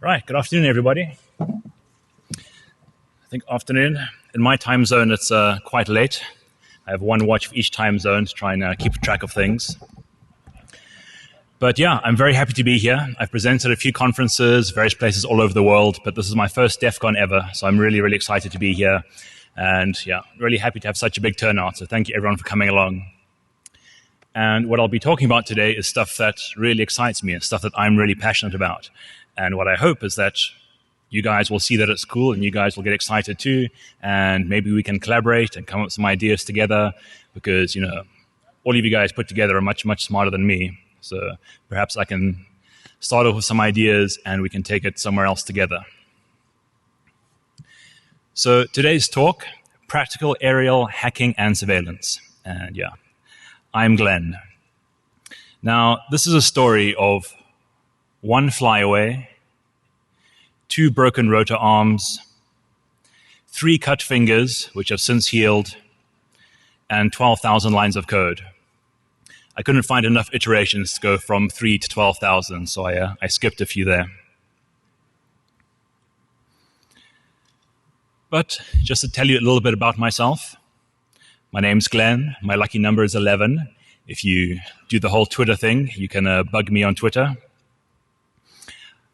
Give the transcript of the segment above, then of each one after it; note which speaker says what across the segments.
Speaker 1: Right, good afternoon, everybody. I think afternoon. In my time zone, it's quite late. I have one watch for each time zone to try and keep track of things. But yeah, I'm very happy to be here. I've presented at a few conferences, various places all over the world, but this is my first DEF CON ever, so I'm really, really excited to be here. And yeah, really happy to have such a big turnout, so thank you everyone for coming along. And what I'll be talking about today is stuff that really excites me and stuff that I'm really passionate about. And what I hope is that you guys will see that it's cool and you guys will get excited too, and maybe we can collaborate and come up with some ideas together because, all of you guys put together are much, much smarter than me. So perhaps I can start off with some ideas and we can take it somewhere else together. So today's talk, practical aerial hacking and surveillance. And yeah, I'm Glenn. Now, this is a story of one flyaway, 2 broken rotor arms, 3 cut fingers, which have since healed, and 12,000 lines of code. I couldn't find enough iterations to go from 3 to 12,000, so I skipped a few there. But just to tell you a little bit about myself, my name's Glenn. My lucky number is 11. If you do the whole Twitter thing, you can bug me on Twitter.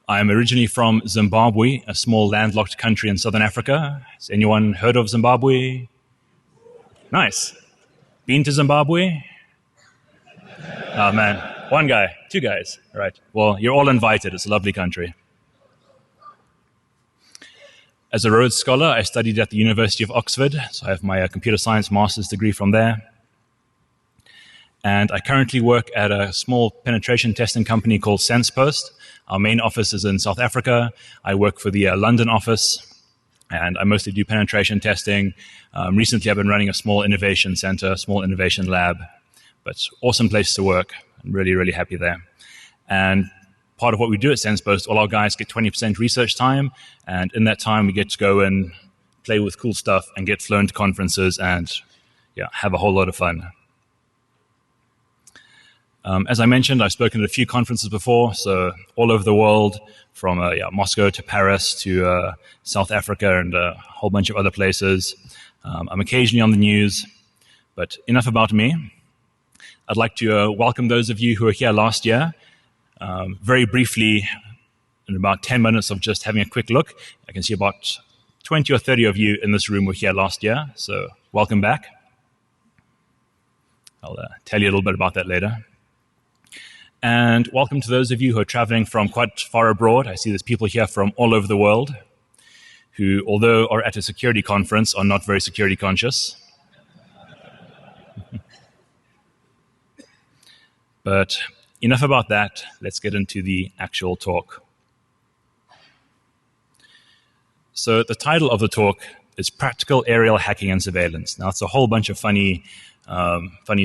Speaker 1: I'm originally from Zimbabwe, a small landlocked country in southern Africa. Has anyone heard of Zimbabwe? Nice. Been to Zimbabwe? Oh man, 1 guy, 2 guys. All right. Well, you're all invited. It's a lovely country. As a Rhodes Scholar, I studied at the University of Oxford, so I have my computer science master's degree from there. And I currently work at a small penetration testing company called SensePost. Our main office is in South Africa. I work for the London office, and I mostly do penetration testing. Recently, I've been running a small innovation center, small innovation lab, but awesome place to work. I'm really, really happy there. And part of what we do at SensePost, all our guys get 20% research time, and in that time, we get to go and play with cool stuff and get flown to conferences and have a whole lot of fun. As I mentioned, I've spoken at a few conferences before, so all over the world, from Moscow to Paris to South Africa and a whole bunch of other places. I'm occasionally on the news, but enough about me. I'd like to welcome those of you who were here last year. Very briefly, in about 10 minutes of just having a quick look, I can see about 20 or 30 of you in this room were here last year, so welcome back. I'll tell you a little bit about that later. And welcome to those of you who are traveling from quite far abroad. I see there's people here from all over the world who, although are at a security conference, are not very security conscious. But enough about that. Let's get into the actual talk. So the title of the talk is Practical Aerial Hacking and Surveillance. Now, it's a whole bunch of funny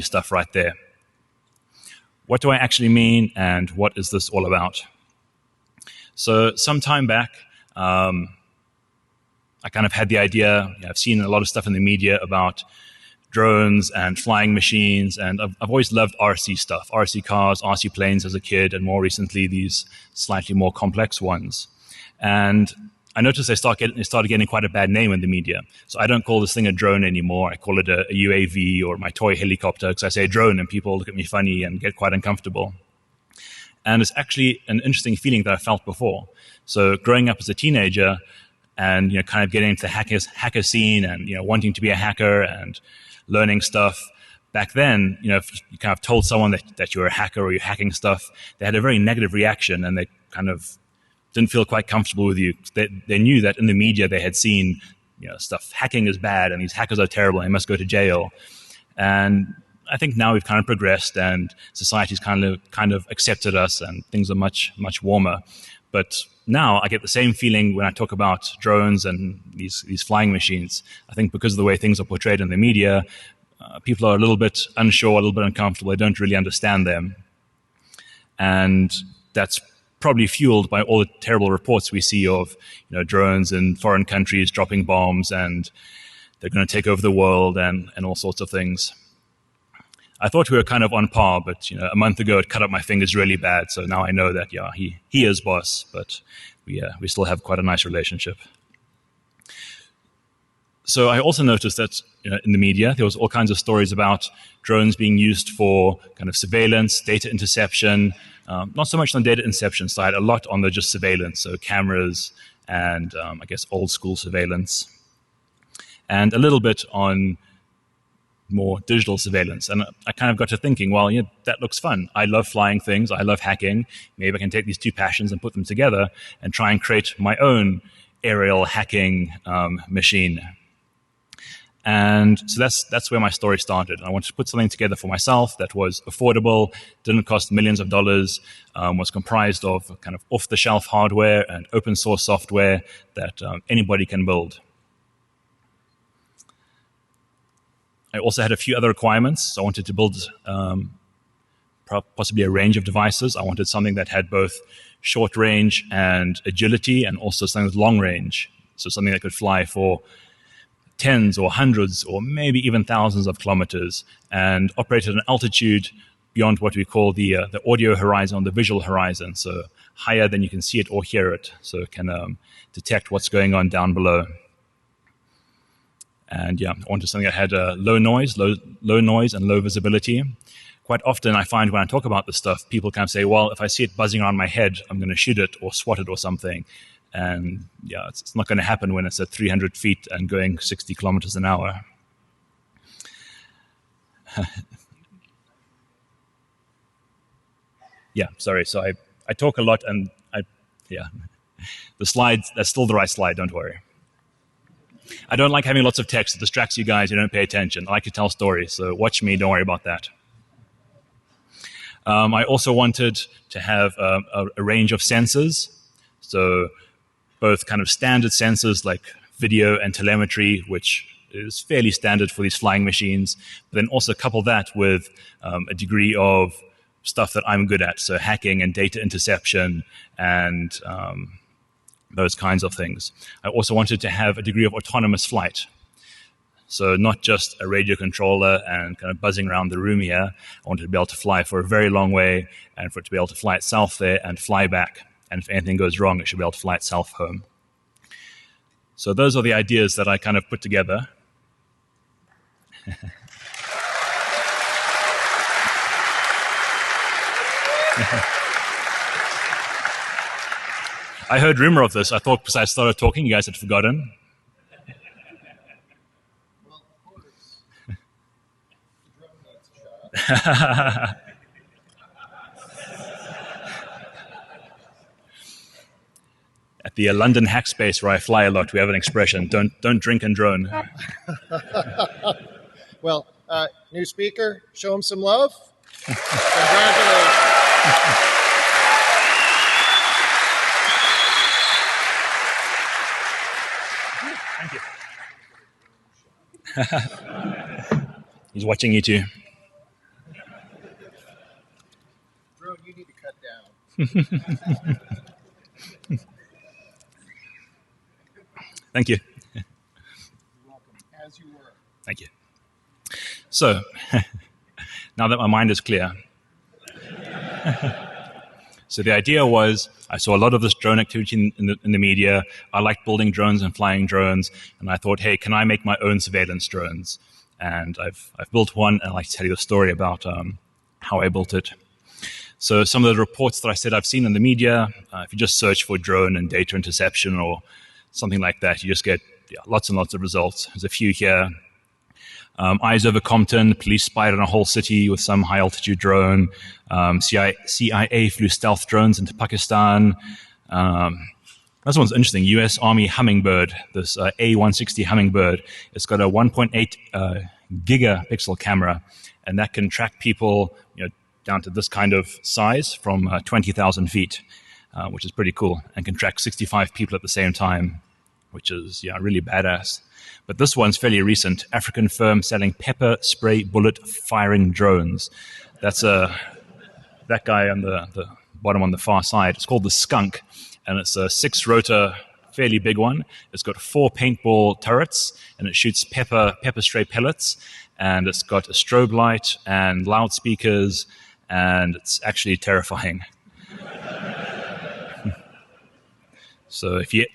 Speaker 1: stuff right there. What do I actually mean, and what is this all about? So some time back, I kind of had the idea, I've seen a lot of stuff in the media about drones and flying machines, and I've always loved RC stuff, RC cars, RC planes as a kid, and more recently these slightly more complex ones. And I noticed they started getting quite a bad name in the media. So I don't call this thing a drone anymore. I call it a UAV or my toy helicopter, because I say drone and people look at me funny and get quite uncomfortable. And it's actually an interesting feeling that I felt before. So growing up as a teenager and kind of getting into the hacker scene and wanting to be a hacker and learning stuff, back then, if you kind of told someone that you're a hacker or you're hacking stuff, they had a very negative reaction and they kind of didn't feel quite comfortable with you. They knew that in the media they had seen stuff, hacking is bad and these hackers are terrible and they must go to jail. And I think now we've kind of progressed and society's kind of accepted us and things are much, much warmer. But now I get the same feeling when I talk about drones and these flying machines. I think because of the way things are portrayed in the media, people are a little bit unsure, a little bit uncomfortable. They don't really understand them. And that's probably fueled by all the terrible reports we see of drones in foreign countries dropping bombs and they're going to take over the world and all sorts of things. I thought we were kind of on par, but a month ago it cut up my fingers really bad. So now I know that he is boss, but we still have quite a nice relationship. So I also noticed that in the media, there was all kinds of stories about drones being used for kind of surveillance, data interception, not so much on the data interception side, a lot on the just surveillance, so cameras and I guess old school surveillance, and a little bit on more digital surveillance. And I kind of got to thinking, well, that looks fun. I love flying things. I love hacking. Maybe I can take these two passions and put them together and try and create my own aerial hacking machine. And so that's where my story started. I wanted to put something together for myself that was affordable, didn't cost millions of dollars, was comprised of kind of off-the-shelf hardware and open source software that anybody can build. I also had a few other requirements. So I wanted to build possibly a range of devices. I wanted something that had both short range and agility, and also something with long range. So something that could fly for tens or hundreds or maybe even thousands of kilometers and operate at an altitude beyond what we call the audio horizon, the visual horizon, so higher than you can see it or hear it, so it can detect what's going on down below. And I wanted something that had low noise and low visibility. Quite often I find when I talk about this stuff, people kind of say, well, if I see it buzzing around my head, I'm going to shoot it or swat it or something. And it's not going to happen when it's at 300 feet and going 60 kilometers an hour. Sorry. So I talk a lot, and the slides, that's still the right slide, don't worry. I don't like having lots of text. It distracts you guys. You don't pay attention. I like to tell stories, so watch me. Don't worry about that. I also wanted to have a range of sensors. So both kind of standard sensors like video and telemetry, which is fairly standard for these flying machines, but then also couple that with a degree of stuff that I'm good at, so hacking and data interception and those kinds of things. I also wanted to have a degree of autonomous flight. So not just a radio controller and kind of buzzing around the room here. I wanted to be able to fly for a very long way and for it to be able to fly itself there and fly back. And if anything goes wrong, it should be able to fly itself home. So those are the ideas that I kind of put together. I heard rumor of this. I thought because I started talking, you guys had forgotten.
Speaker 2: Well, of course. The drone needs a shot.
Speaker 1: At the London hack space where I fly a lot, we have an expression: "Don't drink and drone."
Speaker 2: Well, new speaker, show him some love. Congratulations.
Speaker 1: He's watching you too.
Speaker 2: Drone, you need to cut down.
Speaker 1: Thank you.
Speaker 2: You're welcome, as you were.
Speaker 1: Thank you. So, now that my mind is clear, so the idea was, I saw a lot of this drone activity in the media. I liked building drones and flying drones, and I thought, hey, can I make my own surveillance drones? And I've built one, and I'd like to tell you a story about how I built it. So some of the reports that I said I've seen in the media, if you just search for drone and data interception or something like that, you just get lots and lots of results. There's a few here. Eyes over Compton, police spied on a whole city with some high-altitude drone. CIA flew stealth drones into Pakistan. This one's interesting. U.S. Army Hummingbird, this A160 Hummingbird. It's got a 1.8 gigapixel camera, and that can track people down to this kind of size from 20,000 feet, which is pretty cool, and can track 65 people at the same time, which is really badass. But this one's fairly recent. African firm selling pepper spray bullet firing drones. That's that guy on the bottom on the far side. It's called the Skunk, and it's a 6-rotor, fairly big one. It's got 4 paintball turrets, and it shoots pepper spray pellets, and it's got a strobe light and loudspeakers, and it's actually terrifying. So if you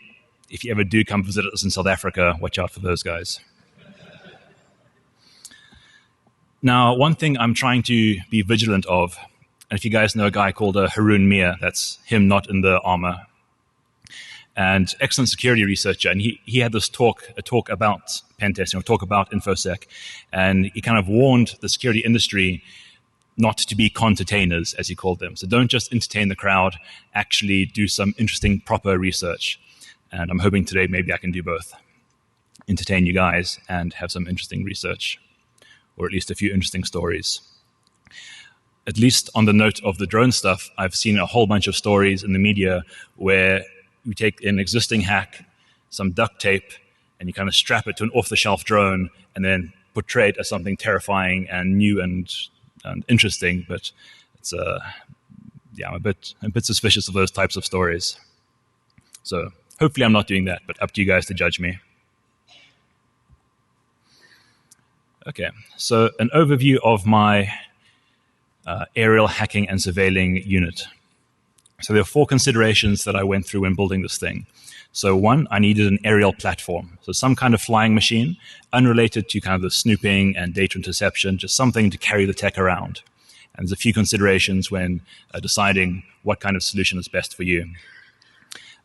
Speaker 1: ever do come visit us in South Africa, watch out for those guys. Now, one thing I'm trying to be vigilant of, and if you guys know a guy called Haroon Meer, that's him not in the armor, and excellent security researcher, and he had this a talk about pen testing, or talk about InfoSec, and he kind of warned the security industry not to be containers, as he called them. So don't just entertain the crowd, actually do some interesting, proper research. And I'm hoping today maybe I can do both. Entertain you guys and have some interesting research, or at least a few interesting stories. At least on the note of the drone stuff, I've seen a whole bunch of stories in the media where you take an existing hack, some duct tape, and you kind of strap it to an off-the-shelf drone and then portray it as something terrifying and new and interesting. But it's I'm a bit suspicious of those types of stories. So hopefully I'm not doing that, but up to you guys to judge me. Okay, so an overview of my aerial hacking and surveilling unit. So there are 4 considerations that I went through when building this thing. So 1, I needed an aerial platform. So some kind of flying machine, unrelated to kind of the snooping and data interception, just something to carry the tech around. And there's a few considerations when deciding what kind of solution is best for you.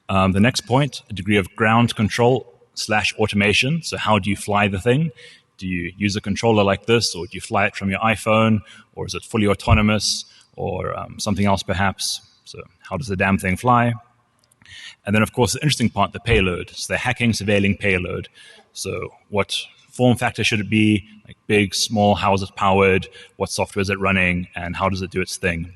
Speaker 1: The next point, a degree of ground control / automation. So how do you fly the thing? Do you use a controller like this, or do you fly it from your iPhone, or is it fully autonomous, or something else perhaps? So how does the damn thing fly? And then, of course, the interesting part, the payload. So the hacking, surveilling payload. So what form factor should it be? Like big, small, how is it powered? What software is it running? And how does it do its thing?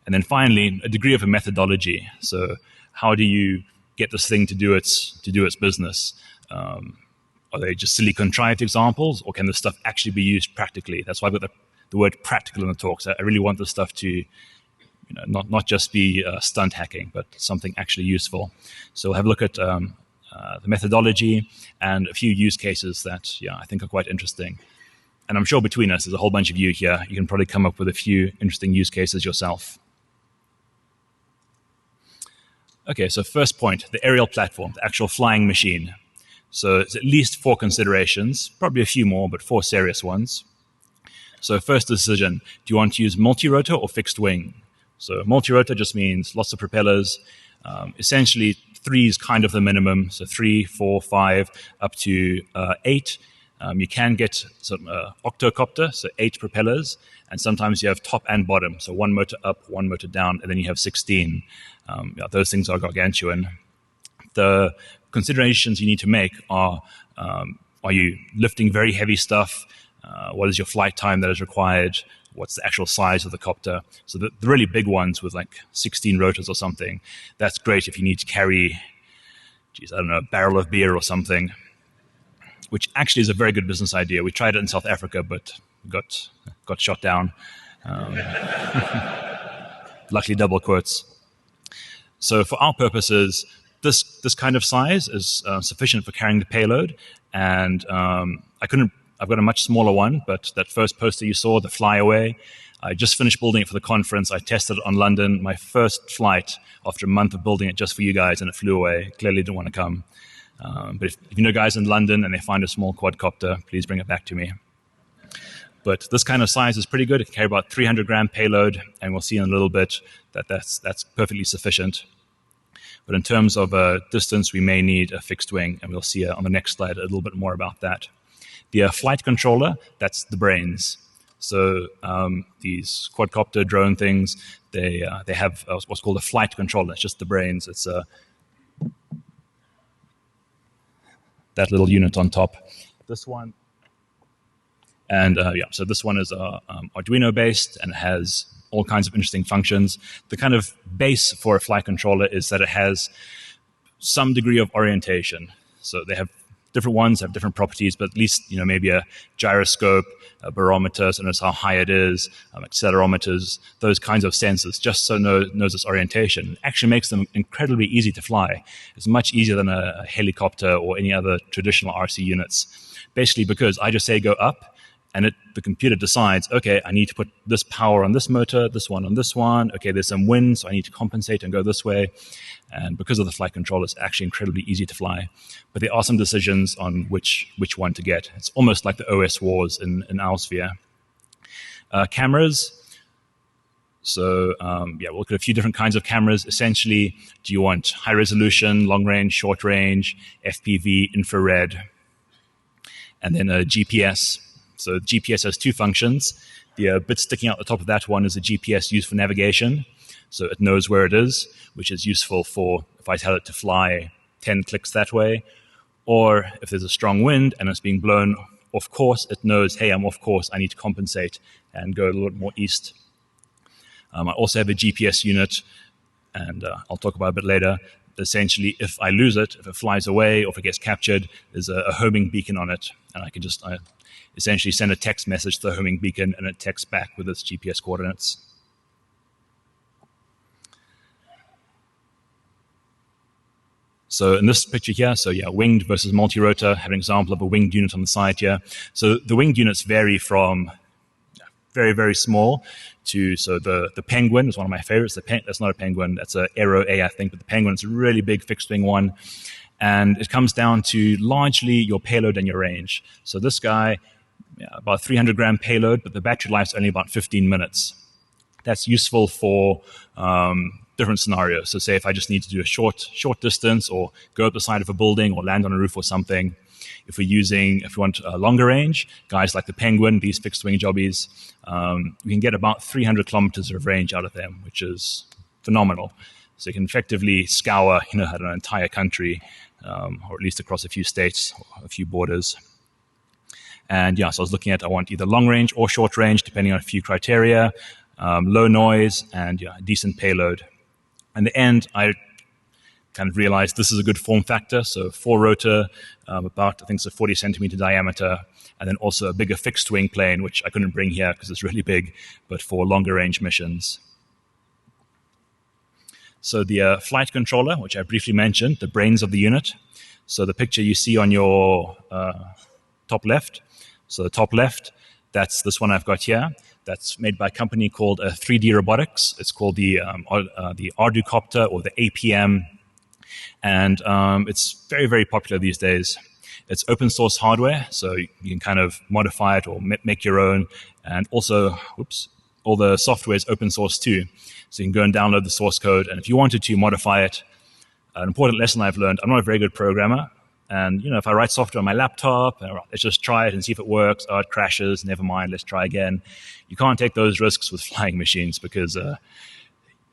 Speaker 1: And then finally, a degree of a methodology. So how do you get this thing to do its business? Are they just silly contrived examples, or can this stuff actually be used practically? That's why I've got the word practical in the talk. So I really want this stuff to not just be stunt hacking, but something actually useful. So we'll have a look at the methodology and a few use cases that I think are quite interesting. And I'm sure between us, there's a whole bunch of you here. You can probably come up with a few interesting use cases yourself. Okay, so first point, the aerial platform, the actual flying machine. So it's at least 4 considerations, probably a few more, but 4 serious ones. So first decision, do you want to use multi-rotor or fixed wing? So multi-rotor just means lots of propellers. Essentially, 3 is kind of the minimum. So 3, 4, 5, up to 8. You can get some octocopter, so 8 propellers. And sometimes you have top and bottom. So 1 motor up, 1 motor down, and then you have 16. Those things are gargantuan. The considerations you need to make are you lifting very heavy stuff? What is your flight time that is required? What's the actual size of the copter? So the really big ones with like 16 rotors or something, that's great if you need to carry, a barrel of beer or something, which actually is a very good business idea. We tried it in South Africa, but got shot down. Luckily, double quotes. So for our purposes, this kind of size is sufficient for carrying the payload. And I've got a much smaller one, but that first poster you saw, the flyaway, I just finished building it for the conference. I tested it on London, my first flight after a month of building it just for you guys, and it flew away. Clearly didn't want to come. But if you know guys in London and they find a small quadcopter, please bring it back to me. But this kind of size is pretty good. It can carry about 300-gram payload, and we'll see in a little bit that that's perfectly sufficient. But in terms of distance, we may need a fixed wing, and we'll see on the next slide a little bit more about that. The flight controller, that's the brains. So these quadcopter drone things, they have what's called a flight controller. It's just the brains. It's that little unit on top. This one, and so this one is Arduino based and has all kinds of interesting functions. The kind of base for a flight controller is that it has some degree of orientation. So they have different ones have different properties, but at least maybe a gyroscope, a barometer, so knows how high it is, accelerometers, those kinds of sensors, just so knows its orientation. It actually makes them incredibly easy to fly. It's much easier than a helicopter or any other traditional RC units. Basically, because I just say go up, and the computer decides, okay, I need to put this power on this motor, this one on this one. Okay, there's some wind, so I need to compensate and go this way. And because of the flight controller, it's actually incredibly easy to fly. But there are some decisions on which one to get. It's almost like the OS wars in our sphere. Cameras. So we'll look at a few different kinds of cameras. Essentially, do you want high resolution, long range, short range, FPV, infrared, and then a GPS. So GPS has two functions. The bit sticking out the top of that one is a GPS used for navigation. So it knows where it is, which is useful for if I tell it to fly 10 clicks that way. Or if there's a strong wind and it's being blown off course, it knows, hey, I'm off course, I need to compensate and go a little bit more east. I also have a GPS unit, and I'll talk about it a bit later. Essentially, if I lose it, if it flies away or if it gets captured, there's a homing beacon on it, and I can just essentially send a text message to the homing beacon, and it texts back with its GPS coordinates. So in this picture here, winged versus multi-rotor, I have an example of a winged unit on the side here. So the winged units vary from very, very small so the Penguin is one of my favorites. That's not a Penguin, that's an Aero A, I think, but the Penguin is a really big fixed wing one. And it comes down to largely your payload and your range. So this guy, about 300 gram payload, but the battery life's only about 15 minutes. That's useful for different scenarios. So say if I just need to do a short distance or go up the side of a building or land on a roof or something. If we want a longer range, guys like the Penguin, these fixed wing jobbies, we can get about 300 kilometers of range out of them, which is phenomenal. So you can effectively scour, an entire country, or at least across a few states, or a few borders. And so I was looking I want either long range or short range, depending on a few criteria, low noise, and a decent payload. In the end, I kind of realized this is a good form factor. So 4-rotor, about, I think it's a 40 centimeter diameter, and then also a bigger fixed wing plane, which I couldn't bring here because it's really big, but for longer range missions. So the flight controller, which I briefly mentioned, the brains of the unit. So the picture you see on your top left. So the top left, that's this one I've got here. That's made by a company called 3D Robotics. It's called the Arducopter or the APM. And it's very, very popular these days. It's open source hardware, so you can kind of modify it or make your own. And also, all the software is open source too. So you can go and download the source code. And if you wanted to modify it, an important lesson I've learned, I'm not a very good programmer. And, if I write software on my laptop, let's just try it and see if it works. Oh, it crashes. Never mind. Let's try again. You can't take those risks with flying machines because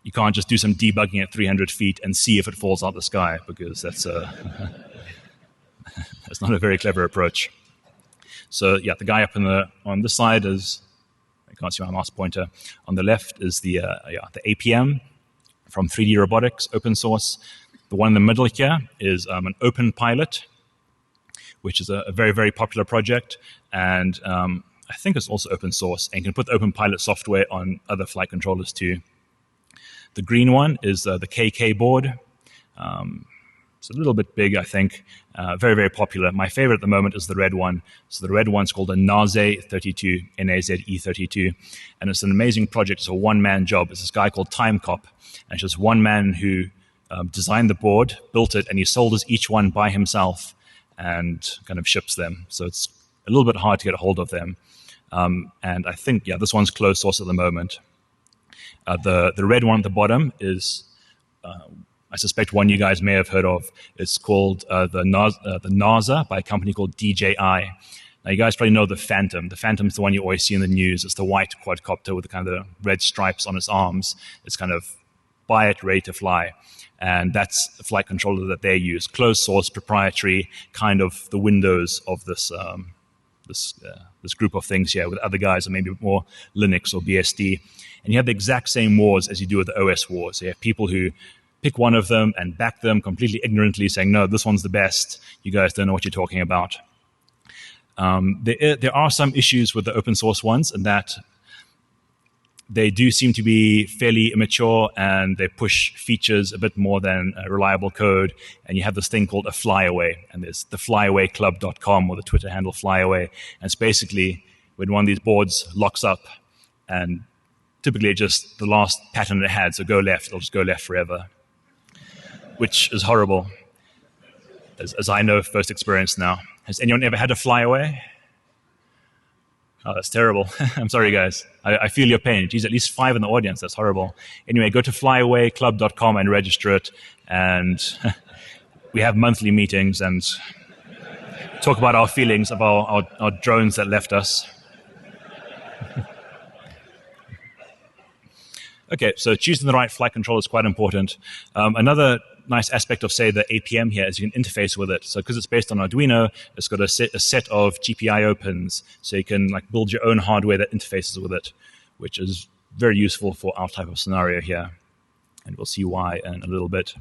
Speaker 1: you can't just do some debugging at 300 feet and see if it falls out the sky, because that's that's not a very clever approach. So the guy up on this side is, I can't see my mouse pointer. On the left is the APM from 3D Robotics, open source. The one in the middle here is an Open Pilot, which is a very, very popular project. And I think it's also open source. And you can put the Open Pilot software on other flight controllers too. The green one is the KK board. It's a little bit big, I think. Very, very popular. My favorite at the moment is the red one. So the red one's called a NAZE32, N-A-Z-E-32. And it's an amazing project. It's a one-man job. It's this guy called Timecop. And it's just one man who designed the board, built it, and he solders each one by himself and kind of ships them. So it's a little bit hard to get a hold of them. And I think, this one's closed source at the moment. The red one at the bottom is, I suspect one you guys may have heard of. It's called the NASA by a company called DJI. Now, you guys probably know the Phantom. The Phantom's the one you always see in the news. It's the white quadcopter with the kind of red stripes on its arms. It's kind of buy it, ready to fly. And that's the flight controller that they use. Closed source, proprietary, kind of the windows of this group of things here with other guys, or maybe more Linux or BSD. And you have the exact same wars as you do with the OS wars. So you have people who pick one of them and back them completely ignorantly, saying, no, this one's the best. You guys don't know what you're talking about. There are some issues with the open source ones, in that they do seem to be fairly immature, and they push features a bit more than reliable code. And you have this thing called a flyaway, and there's the flyawayclub.com or the Twitter handle flyaway. And it's basically when one of these boards locks up, and typically just the last pattern it had, so go left, it'll just go left forever, which is horrible, as I know first experience now. Has anyone ever had to fly away? Oh, that's terrible. I'm sorry, guys. I feel your pain. Geez, at least 5 in the audience. That's horrible. Anyway, go to flyawayclub.com and register it. And we have monthly meetings and talk about our feelings about our drones that left us. Okay, so choosing the right flight controller is quite important. Another nice aspect of, say, the APM here is you can interface with it. So because it's based on Arduino, it's got a set of GPIO pins, so you can like build your own hardware that interfaces with it, which is very useful for our type of scenario here. And we'll see why in a little bit.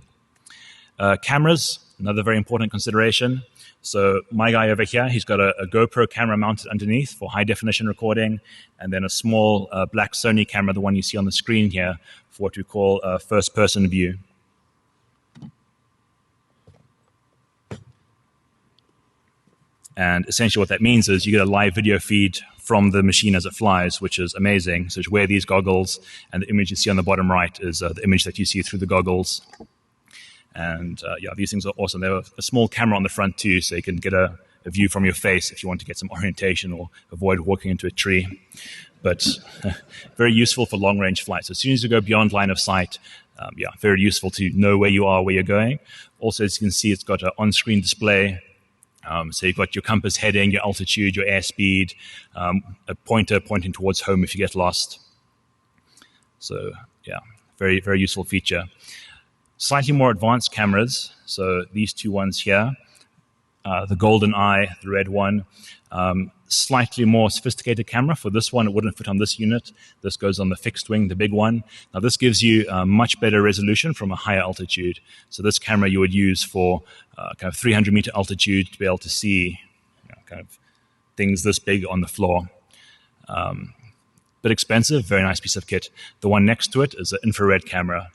Speaker 1: Cameras, another very important consideration. So my guy over here, he's got a GoPro camera mounted underneath for high-definition recording, and then a small black Sony camera, the one you see on the screen here, for what we call a first-person view. And essentially what that means is you get a live video feed from the machine as it flies, which is amazing. So you wear these goggles, and the image you see on the bottom right is the image that you see through the goggles. And yeah, these things are awesome. They have a small camera on the front too, so you can get a view from your face if you want to get some orientation or avoid walking into a tree. But very useful for long-range flights. So as soon as you go beyond line of sight, yeah, very useful to know where you are, where you're going. Also, as you can see, it's got an on-screen display. So you've got your compass heading, your altitude, your airspeed, a pointer pointing towards home if you get lost. So yeah, very, very useful feature. Slightly more advanced cameras, so these two ones here, the golden eye, the red one, slightly more sophisticated camera. For this one, it wouldn't fit on this unit. This goes on the fixed wing, the big one. Now this gives you much better resolution from a higher altitude. So this camera you would use for kind of 300-meter altitude to be able to see kind of things this big on the floor. Bit expensive, very nice piece of kit. The one next to it is an infrared camera.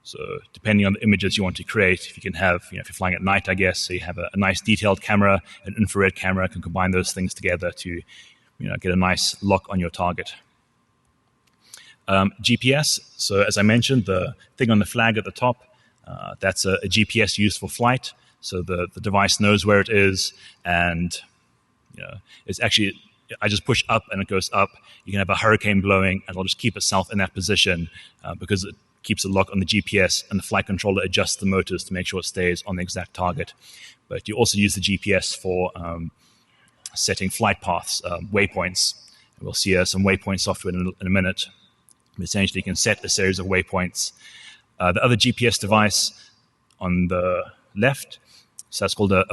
Speaker 1: So depending on the images you want to create, if you can have, if you're flying at night, I guess, so you have a nice detailed camera, an infrared camera, can combine those things together to, get a nice lock on your target. GPS, so as I mentioned, the thing on the flag at the top, that's a GPS used for flight. So the device knows where it is, and it's actually, I just push up and it goes up. You can have a hurricane blowing, and it'll just keep itself in that position because it keeps a lock on the GPS, and the flight controller adjusts the motors to make sure it stays on the exact target. But you also use the GPS for setting flight paths, waypoints. And we'll see some waypoint software in a minute. But essentially, you can set a series of waypoints. The other GPS device on the left, so that's called a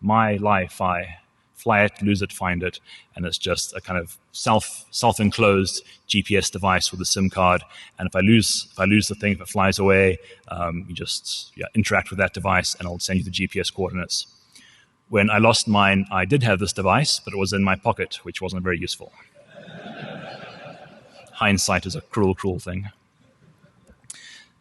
Speaker 1: MyLi-Fi. Fly it, lose it, find it, and it's just a kind of self-enclosed GPS device with a SIM card. And if I lose the thing, if it flies away, you just interact with that device, and it'll send you the GPS coordinates. When I lost mine, I did have this device, but it was in my pocket, which wasn't very useful. Hindsight is a cruel, cruel thing.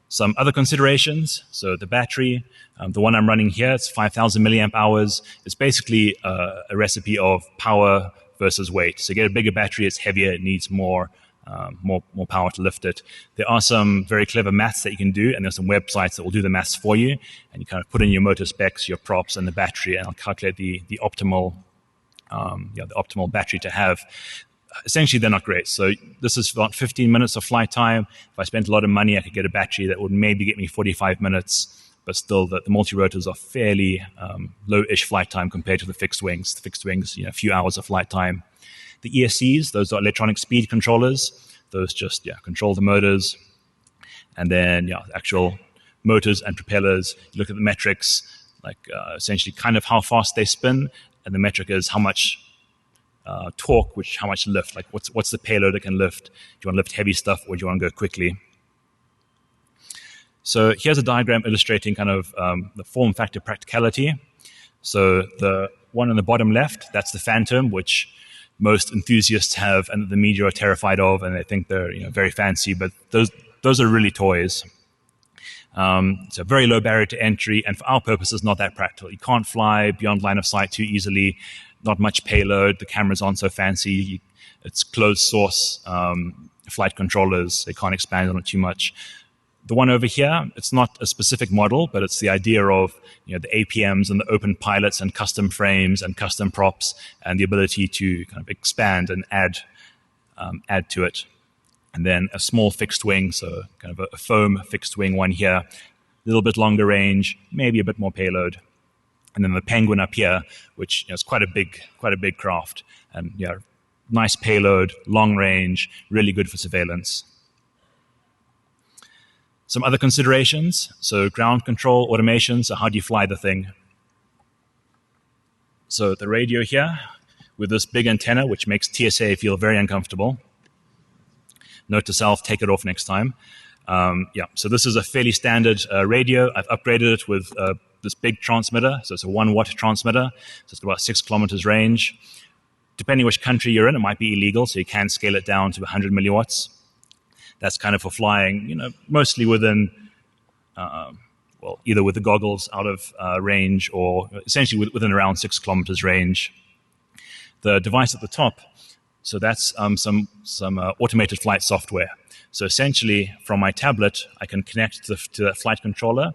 Speaker 1: Some other considerations, so the battery, the one I'm running here, it's 5,000 milliamp hours. It's basically a recipe of power versus weight. So you get a bigger battery, it's heavier, it needs more power to lift it. There are some very clever maths that you can do, and there's some websites that will do the maths for you, and you kind of put in your motor specs, your props, and the battery, and it'll calculate the optimal battery to have. Essentially, they're not great. So this is about 15 minutes of flight time. If I spent a lot of money, I could get a battery that would maybe get me 45 minutes, but still the multi-rotors are fairly low-ish flight time compared to the fixed wings. The fixed wings, a few hours of flight time. The ESCs, those are electronic speed controllers. Those just control the motors. And then actual motors and propellers. You look at the metrics, like essentially kind of how fast they spin, and the metric is how much torque, how much lift, like what's the payload it can lift. Do you want to lift heavy stuff, or do you want to go quickly? So here's a diagram illustrating kind of the form factor practicality. So the one on the bottom left, that's the Phantom, which most enthusiasts have and the media are terrified of, and they think they're very fancy, but those are really toys. It's a very low barrier to entry, and for our purposes, not that practical. You can't fly beyond line of sight too easily. not much payload. The cameras aren't so fancy. It's closed source flight controllers. They can't expand on it too much. The one over here, it's not a specific model, but it's the idea of the APMs and the open pilots and custom frames and custom props and the ability to kind of expand and add to it. And then a small fixed wing, so kind of a foam fixed wing one here, a little bit longer range, maybe a bit more payload. And then the Penguin up here, which is quite a big craft, and nice payload, long range, really good for surveillance. Some other considerations, so ground control, automation, so how do you fly the thing? So the radio here, with this big antenna, which makes TSA feel very uncomfortable. Note to self, take it off next time. So this is a fairly standard radio. I've upgraded it with this big transmitter. So it's a 1 watt transmitter. So it's got about 6 kilometers range. Depending which country you're in, it might be illegal, so you can scale it down to 100 milliwatts. That's kind of for flying, mostly within, either with the goggles out of range or essentially within around 6 kilometers range. The device at the top, so that's some automated flight software. So essentially, from my tablet, I can connect to the flight controller,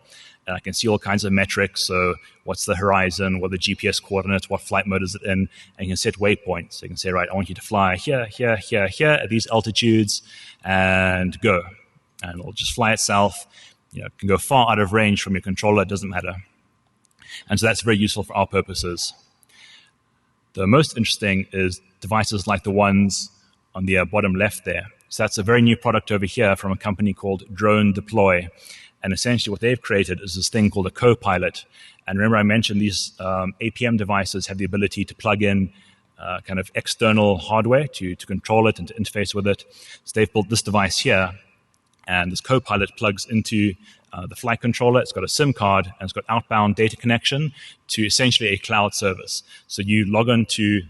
Speaker 1: and I can see all kinds of metrics. So what's the horizon, what are the GPS coordinates, what flight mode is it in, and you can set waypoints. So you can say, right, I want you to fly here, here, here, here at these altitudes, and go. And it'll just fly itself. It can go far out of range from your controller, it doesn't matter. And so that's very useful for our purposes. The most interesting is devices like the ones on the bottom left there. So that's a very new product over here from a company called Drone Deploy. And essentially what they've created is this thing called a co-pilot. And remember I mentioned these APM devices have the ability to plug in kind of external hardware to control it and to interface with it. So they've built this device here. And this co-pilot plugs into the flight controller. It's got a SIM card, and it's got outbound data connection to essentially a cloud service. So you log on to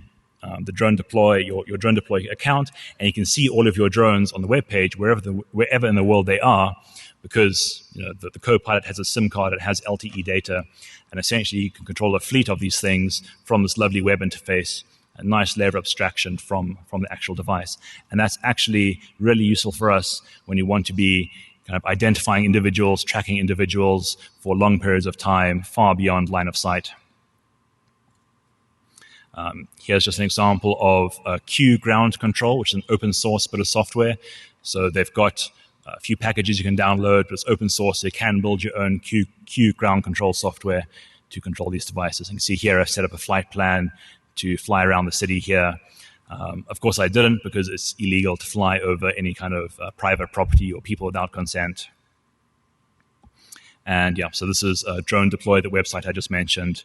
Speaker 1: the Drone Deploy, your Drone Deploy account, and you can see all of your drones on the web page wherever in the world they are, because the co-pilot has a SIM card, it has LTE data, and essentially you can control a fleet of these things from this lovely web interface, a nice layer of abstraction from the actual device. And that's actually really useful for us when you want to be kind of identifying individuals, tracking individuals for long periods of time, far beyond line of sight. Here's just an example of Q ground control, which is an open source bit of software. So they've got a few packages you can download, but it's open source, so you can build your own Q ground control software to control these devices. And you can see here I've set up a flight plan to fly around the city here. Of course I didn't, because it's illegal to fly over any kind of private property or people without consent. And so this is Drone Deploy, the website I just mentioned.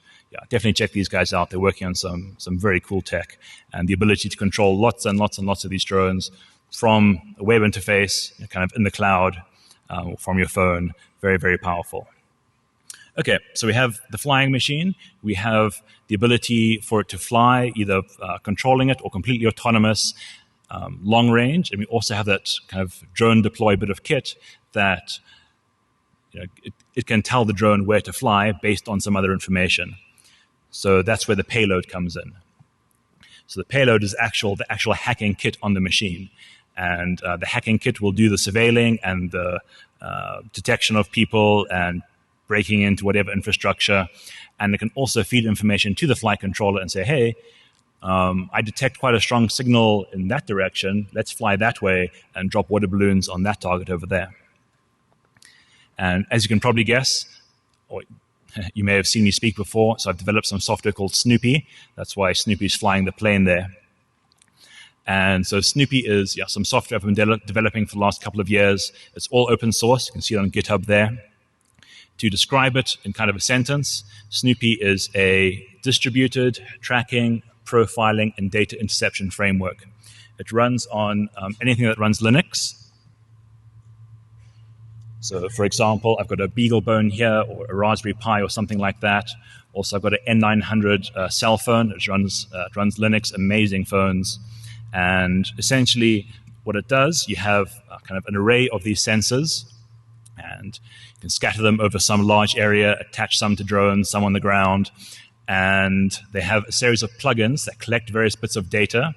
Speaker 1: Definitely check these guys out. They're working on some very cool tech, and the ability to control lots and lots and lots of these drones from a web interface, kind of in the cloud, from your phone. Very, very powerful. Okay, so we have the flying machine. We have the ability for it to fly, either controlling it or completely autonomous, long range. And we also have that kind of Drone Deploy bit of kit that it can tell the drone where to fly based on some other information. So that's where the payload comes in. So the payload is the actual hacking kit on the machine. And the hacking kit will do the surveilling and the detection of people and breaking into whatever infrastructure. And it can also feed information to the flight controller and say, hey, I detect quite a strong signal in that direction. Let's fly that way and drop water balloons on that target over there. And as you can probably guess, or you may have seen me speak before, so I've developed some software called Snoopy. That's why Snoopy's flying the plane there. And so Snoopy is some software I've been developing for the last couple of years. It's all open source. You can see it on GitHub there. To describe it in kind of a sentence, Snoopy is a distributed tracking, profiling, and data interception framework. It runs on anything that runs Linux. So, for example, I've got a BeagleBone here, or a Raspberry Pi, or something like that. Also, I've got an N900 cell phone, which runs Linux, amazing phones. And essentially, what it does, you have kind of an array of these sensors, and you can scatter them over some large area, attach some to drones, some on the ground, and they have a series of plugins that collect various bits of data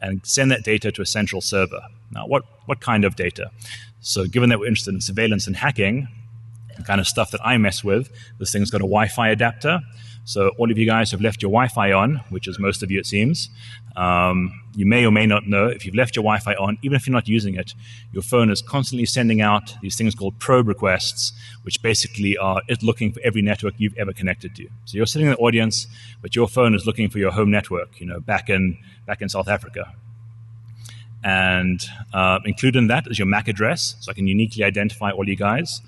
Speaker 1: and send that data to a central server. Now, what kind of data? So given that we're interested in surveillance and hacking, the kind of stuff that I mess with, this thing's got a Wi-Fi adapter. So all of you guys have left your Wi-Fi on, which is most of you it seems. You may or may not know, if you've left your Wi-Fi on, even if you're not using it, your phone is constantly sending out these things called probe requests, which basically are it looking for every network you've ever connected to. So you're sitting in the audience, but your phone is looking for your home network, back in South Africa. And included in that is your MAC address, so I can uniquely identify all you guys.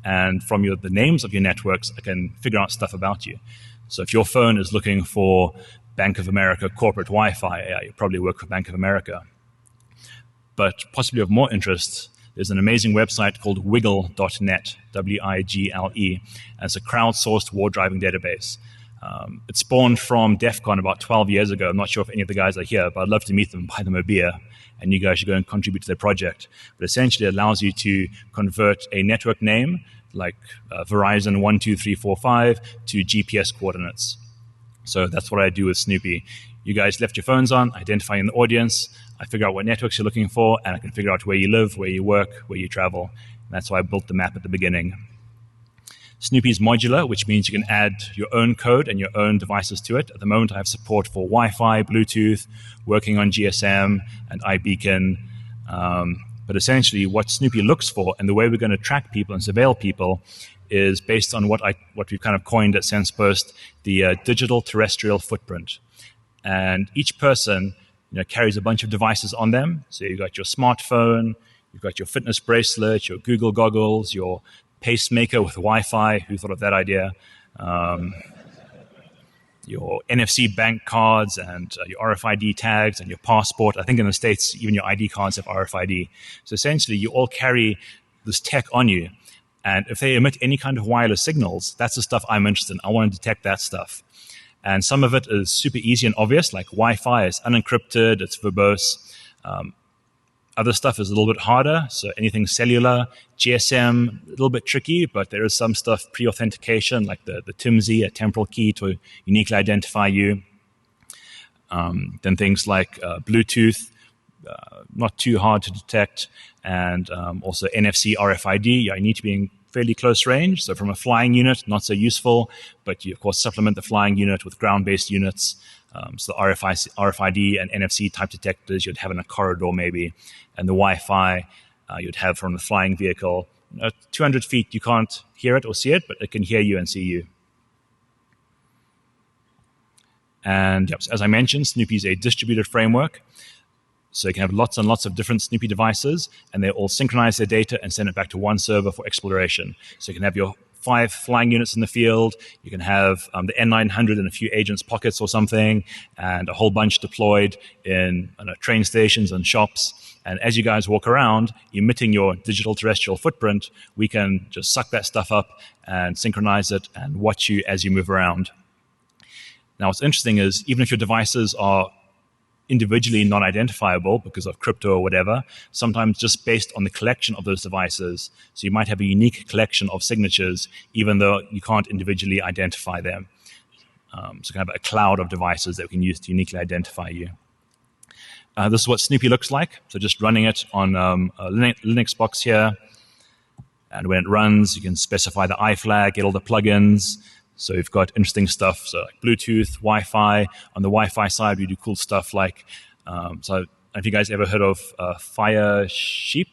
Speaker 1: And from the names of your networks, I can figure out stuff about you. So if your phone is looking for Bank of America corporate Wi-Fi, you probably work for Bank of America. But possibly of more interest, there's an amazing website called wiggle.net, W-I-G-L-E, and it's a crowdsourced war driving database. It spawned from DEF CON about 12 years ago. I'm not sure if any of the guys are here, but I'd love to meet them, buy them a beer, and you guys should go and contribute to their project. But essentially it allows you to convert a network name like Verizon 12345 to GPS coordinates. So that's what I do with Snoopy. You guys left your phones on, identify in the audience, I figure out what networks you're looking for, and I can figure out where you live, where you work, where you travel. And that's why I built the map at the beginning. Snoopy is modular, which means you can add your own code and your own devices to it. At the moment, I have support for Wi-Fi, Bluetooth, working on GSM and iBeacon. But essentially, what Snoopy looks for and the way we're going to track people and surveil people is based on what we've kind of coined at SensePost, the digital terrestrial footprint. And each person carries a bunch of devices on them. So you've got your smartphone, you've got your fitness bracelet, your Google goggles, your pacemaker with Wi-Fi. Who thought of that idea? Your NFC bank cards and your RFID tags and your passport. I think in the States, even your ID cards have RFID. So essentially, you all carry this tech on you. And if they emit any kind of wireless signals, that's the stuff I'm interested in. I want to detect that stuff. And some of it is super easy and obvious, like Wi-Fi is unencrypted, it's verbose. Other stuff is a little bit harder, so anything cellular, GSM, a little bit tricky, but there is some stuff pre-authentication, like the TIMSI, a temporal key to uniquely identify you. Then things like Bluetooth, not too hard to detect, and also NFC, RFID. You need to be in fairly close range, so from a flying unit, not so useful, but you, of course, supplement the flying unit with ground-based units. So the RFID and NFC type detectors you'd have in a corridor maybe, and the Wi-Fi you'd have from the flying vehicle. 200 feet, you can't hear it or see it, but it can hear you and see you. And yep, as I mentioned, Snoopy is a distributed framework. So you can have lots and lots of different Snoopy devices, and they all synchronize their data and send it back to one server for exploration. So you can have your 5 flying units in the field. You can have the N900 in a few agents' pockets or something, and a whole bunch deployed in train stations and shops. And as you guys walk around, emitting your digital terrestrial footprint, we can just suck that stuff up and synchronize it and watch you as you move around. Now, what's interesting is even if your devices are individually non-identifiable because of crypto or whatever, sometimes just based on the collection of those devices. So you might have a unique collection of signatures, even though you can't individually identify them. So kind of a cloud of devices that we can use to uniquely identify you. This is what Snoopy looks like. So just running it on a Linux box here. And when it runs, you can specify the iFlag, get all the plugins. So you've got interesting stuff, so like Bluetooth, Wi-Fi. On the Wi-Fi side, we do cool stuff like, so have you guys ever heard of Fire Sheep?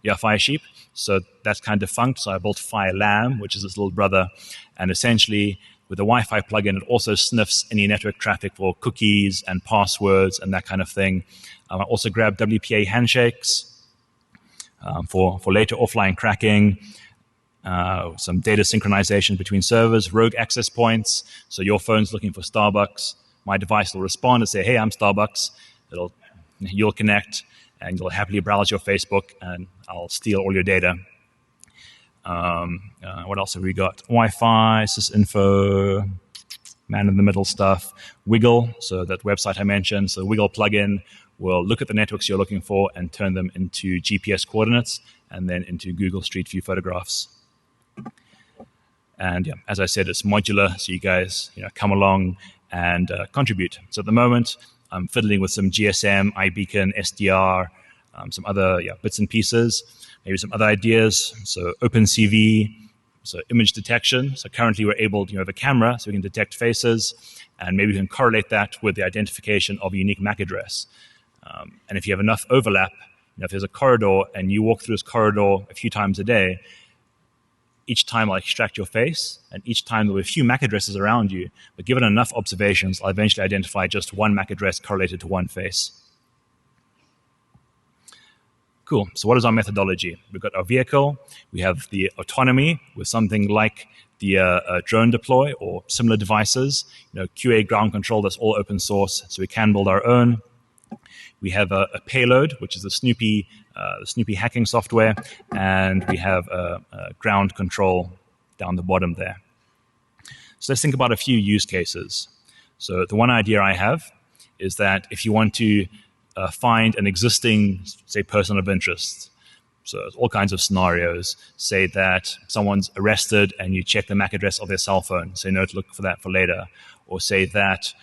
Speaker 1: Yeah, Fire Sheep. So that's kind of defunct. So I built Fire Lamb, which is its little brother. And essentially, with the Wi-Fi plugin, it also sniffs any network traffic for cookies and passwords and that kind of thing. I also grabbed WPA handshakes for later offline cracking. Some data synchronization between servers, rogue access points. So your phone's looking for Starbucks. My device will respond and say, hey, I'm Starbucks. You'll connect, and you'll happily browse your Facebook, and I'll steal all your data. What else have we got? Wi-Fi, sysinfo, man-in-the-middle stuff. Wiggle, so that website I mentioned. So the Wiggle plugin will look at the networks you're looking for and turn them into GPS coordinates and then into Google Street View photographs. And yeah, as I said, it's modular, so you guys come along and contribute. So at the moment, I'm fiddling with some GSM, iBeacon, SDR, some other bits and pieces, maybe some other ideas. So OpenCV, so image detection. So currently we're able to have a camera, so we can detect faces, and maybe we can correlate that with the identification of a unique MAC address. And if you have enough overlap, if there's a corridor and you walk through this corridor a few times a day, each time I'll extract your face, and each time there'll be a few MAC addresses around you, but given enough observations, I'll eventually identify just one MAC address correlated to one face. Cool. So what is our methodology? We've got our vehicle. We have the autonomy with something like the drone deploy or similar devices. QA ground control, that's all open source, so we can build our own. We have a payload, which is the Snoopy hacking software, and we have a ground control down the bottom there. So let's think about a few use cases. So the one idea I have is that if you want to find an existing, say, person of interest, so there's all kinds of scenarios. Say that someone's arrested and you check the MAC address of their cell phone, say no to look for that for later. Or say that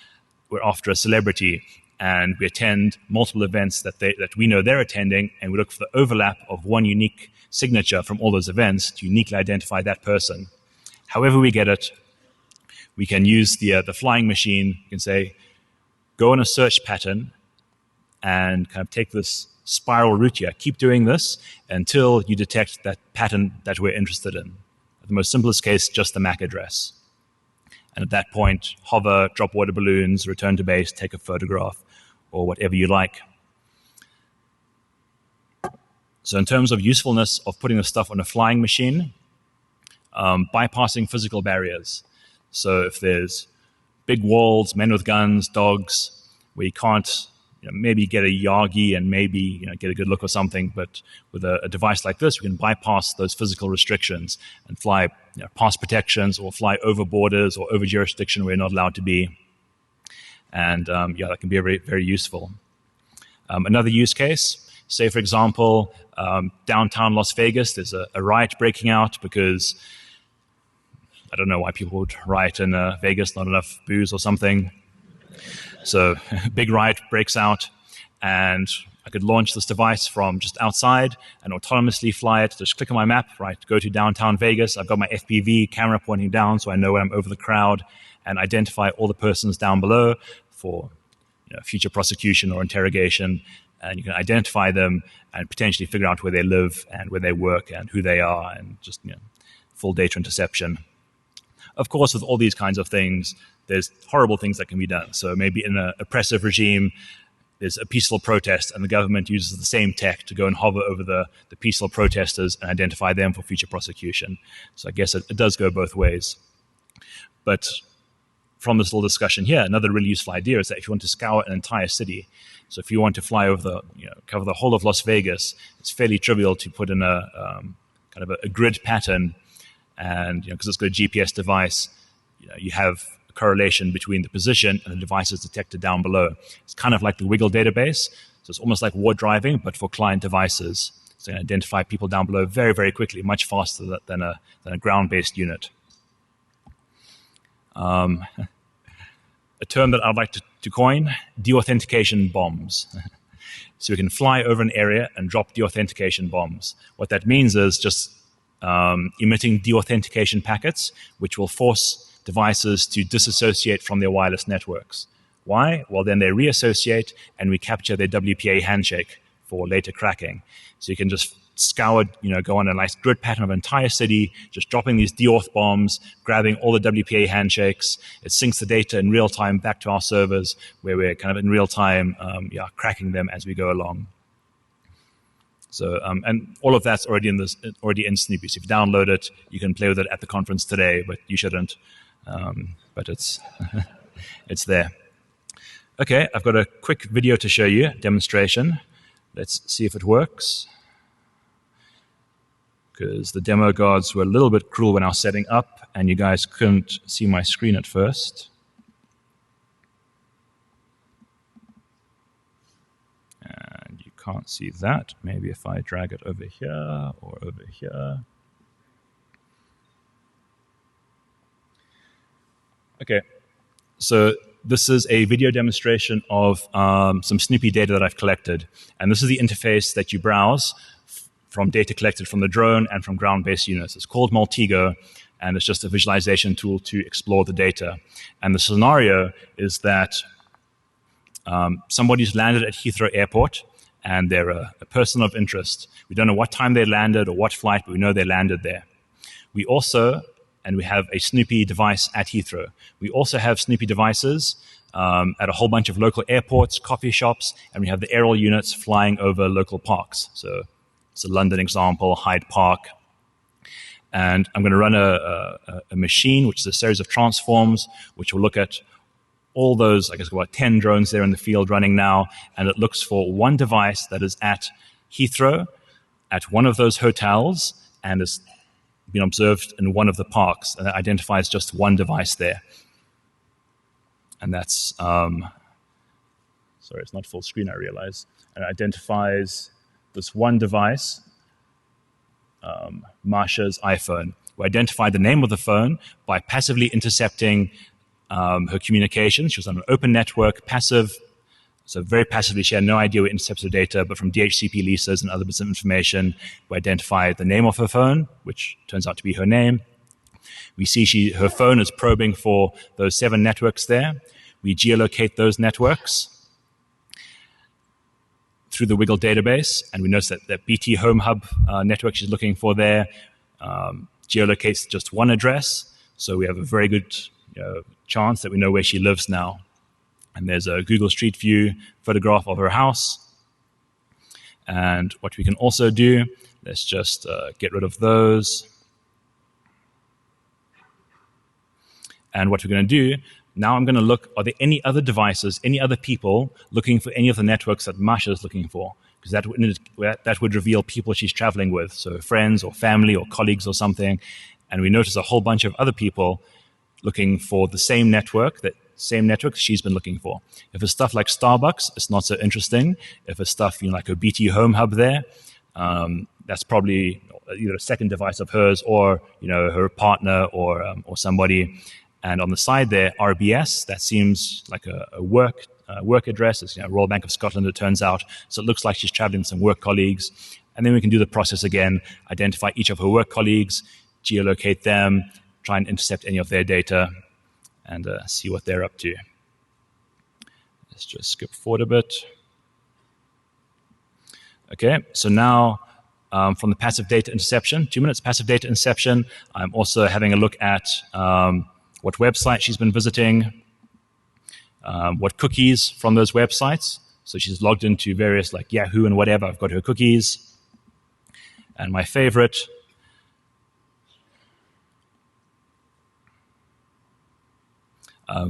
Speaker 1: we're after a celebrity and we attend multiple events that we know they're attending, and we look for the overlap of one unique signature from all those events to uniquely identify that person. However we get it, we can use the flying machine. You can say, go on a search pattern and kind of take this spiral route here. Keep doing this until you detect that pattern that we're interested in. In the most simplest case, just the MAC address. And at that point, hover, drop water balloons, return to base, take a photograph, or whatever you like. So in terms of usefulness of putting this stuff on a flying machine, bypassing physical barriers. So if there's big walls, men with guns, dogs, where you can't maybe get a Yagi and maybe get a good look or something, but with a device like this, we can bypass those physical restrictions and fly past protections or fly over borders or over jurisdiction where you're not allowed to be. And that can be very, very useful. Another use case, say for example, downtown Las Vegas, there's a riot breaking out because I don't know why people would riot in Vegas, not enough booze or something. So big riot breaks out, and I could launch this device from just outside and autonomously fly it. Just click on my map, right, go to downtown Vegas. I've got my FPV camera pointing down so I know when I'm over the crowd, and identify all the persons down below for future prosecution or interrogation. And you can identify them and potentially figure out where they live and where they work and who they are, and just full data interception. Of course, with all these kinds of things, there's horrible things that can be done. So maybe in an oppressive regime, there's a peaceful protest, and the government uses the same tech to go and hover over the peaceful protesters and identify them for future prosecution. So I guess it does go both ways. But from this little discussion here, another really useful idea is that if you want to scour an entire city, so if you want to fly over cover the whole of Las Vegas, it's fairly trivial to put in a kind of a grid pattern, and because it's got a GPS device, you have a correlation between the position and the devices detected down below. It's kind of like the Wiggle database, so it's almost like war driving, but for client devices. So you can identify people down below very, very quickly, much faster than a ground-based unit. A term that I'd like to coin, deauthentication bombs. So we can fly over an area and drop deauthentication bombs. What that means is just emitting deauthentication packets, which will force devices to disassociate from their wireless networks. Why? Well, then they reassociate, and we capture their WPA handshake for later cracking. So you can just scour, go on a nice grid pattern of an entire city, just dropping these deauth bombs, grabbing all the WPA handshakes. It syncs the data in real time back to our servers, where we're kind of in real time, cracking them as we go along. So, and all of that's already in Snoopy. So if you download it, you can play with it at the conference today, but you shouldn't. But it's it's there. Okay, I've got a quick video to show you, demonstration. Let's see if it works. Because the demo gods were a little bit cruel when I was setting up, and you guys couldn't see my screen at first. And you can't see that. Maybe if I drag it over here or over here. Okay, so this is a video demonstration of some Snoopy data that I've collected. And this is the interface that you browse from data collected from the drone and from ground-based units. It's called Multigo, and it's just a visualization tool to explore the data. And the scenario is that somebody's landed at Heathrow Airport, and they're a person of interest. We don't know what time they landed or what flight, but we know they landed there. We have a Snoopy device at Heathrow. We also have Snoopy devices at a whole bunch of local airports, coffee shops, and we have the aerial units flying over local parks. So it's a London example, Hyde Park. And I'm going to run a machine, which is a series of transforms, which will look at all those, I guess, about 10 drones there in the field running now, and it looks for one device that is at Heathrow, at one of those hotels, and has been observed in one of the parks, and it identifies just one device there. And that's, sorry, it's not full screen, I realize, and it identifies this one device, Marsha's iPhone. We identified the name of the phone by passively intercepting her communication. She was on an open network, passive, so very passively. She had no idea we intercepted her data, but from DHCP leases and other bits of information, we identified the name of her phone, which turns out to be her name. We see her phone is probing for those 7 networks there. We geolocate those networks through the Wiggle database, and we notice that that BT Home Hub network she's looking for there geolocates just one address, so we have a very good chance that we know where she lives now. And there's a Google Street View photograph of her house. And what we can also do, let's just get rid of those. And what we're going to do, now I'm going to look, are there any other devices, any other people looking for any of the networks that Masha is looking for? Because that would reveal people she's traveling with, so friends or family or colleagues or something. And we notice a whole bunch of other people looking for the same network, that same network she's been looking for. If it's stuff like Starbucks, it's not so interesting. If it's stuff like a BT Home Hub there, that's probably either a second device of hers or her partner or somebody. And on the side there, RBS, that seems like a work address. It's Royal Bank of Scotland, it turns out. So it looks like she's traveling with some work colleagues. And then we can do the process again, identify each of her work colleagues, geolocate them, try and intercept any of their data, and see what they're up to. Let's just skip forward a bit. Okay, so now from the passive data interception, 2 minutes passive data interception, I'm also having a look at what website she's been visiting, what cookies from those websites. So she's logged into various like Yahoo and whatever. I've got her cookies. And my favorite,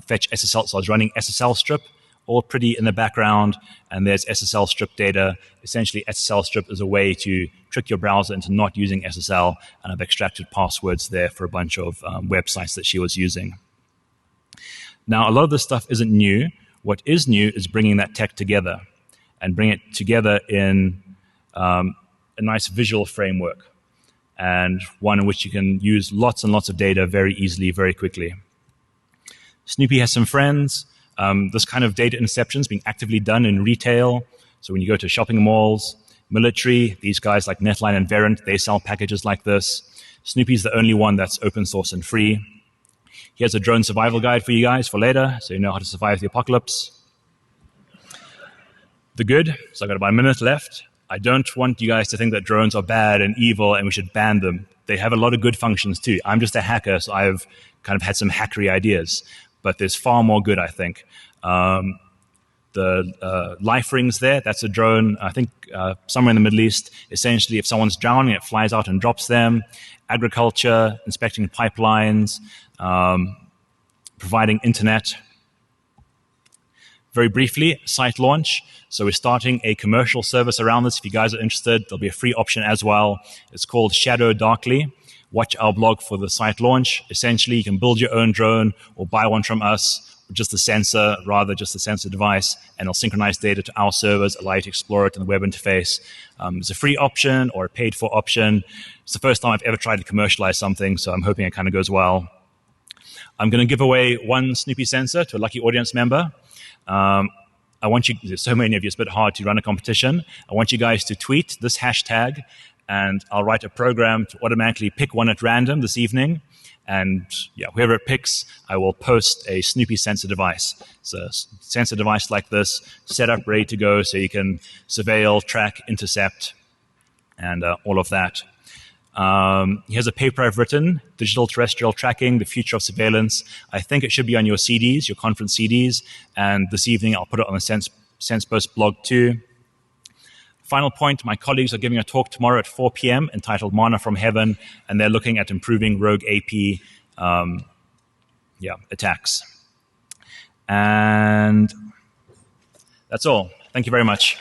Speaker 1: fetch SSL. So I was running SSL strip, all pretty in the background, and there's SSL strip data. Essentially, SSL strip is a way to trick your browser into not using SSL, and I've extracted passwords there for a bunch of websites that she was using. Now, a lot of this stuff isn't new. What is new is bringing that tech together, and bring it together in a nice visual framework, and one in which you can use lots and lots of data very easily, very quickly. Snoopy has some friends. This kind of data interception is being actively done in retail. So when you go to shopping malls, military, these guys like Netline and Verint, they sell packages like this. Snoopy's the only one that's open source and free. Here's a drone survival guide for you guys for later, so you know how to survive the apocalypse. The good, so I've got about a minute left. I don't want you guys to think that drones are bad and evil and we should ban them. They have a lot of good functions too. I'm just a hacker, so I've kind of had some hackery ideas. But there's far more good, I think. The life rings there, that's a drone, I think somewhere in the Middle East. Essentially, if someone's drowning, it flies out and drops them. Agriculture, inspecting pipelines, providing internet. Very briefly, site launch. So we're starting a commercial service around this. If you guys are interested, there'll be a free option as well. It's called Shadow Darkly. Watch our blog for the site launch. Essentially, you can build your own drone or buy one from us, or just the sensor, rather just the sensor device, and it'll synchronize data to our servers, allow you to explore it in the web interface. It's a free option or a paid-for option. It's the first time I've ever tried to commercialize something, so I'm hoping it kind of goes well. I'm going to give away one Snoopy sensor to a lucky audience member. I want you, there's so many of you, it's a bit hard to run a competition. I want you guys to tweet this hashtag, and I'll write a program to automatically pick one at random this evening. And yeah, whoever it picks, I will post a Snoopy sensor device. So sensor device like this, set up, ready to go, so you can surveil, track, intercept, and all of that. Here's a paper I've written, Digital Terrestrial Tracking, the Future of Surveillance. I think it should be on your CDs, your conference CDs, and this evening I'll put it on the SensePost blog too. Final point, my colleagues are giving a talk tomorrow at 4 p.m. entitled Mana from Heaven, and they're looking at improving rogue AP attacks. And that's all. Thank you very much.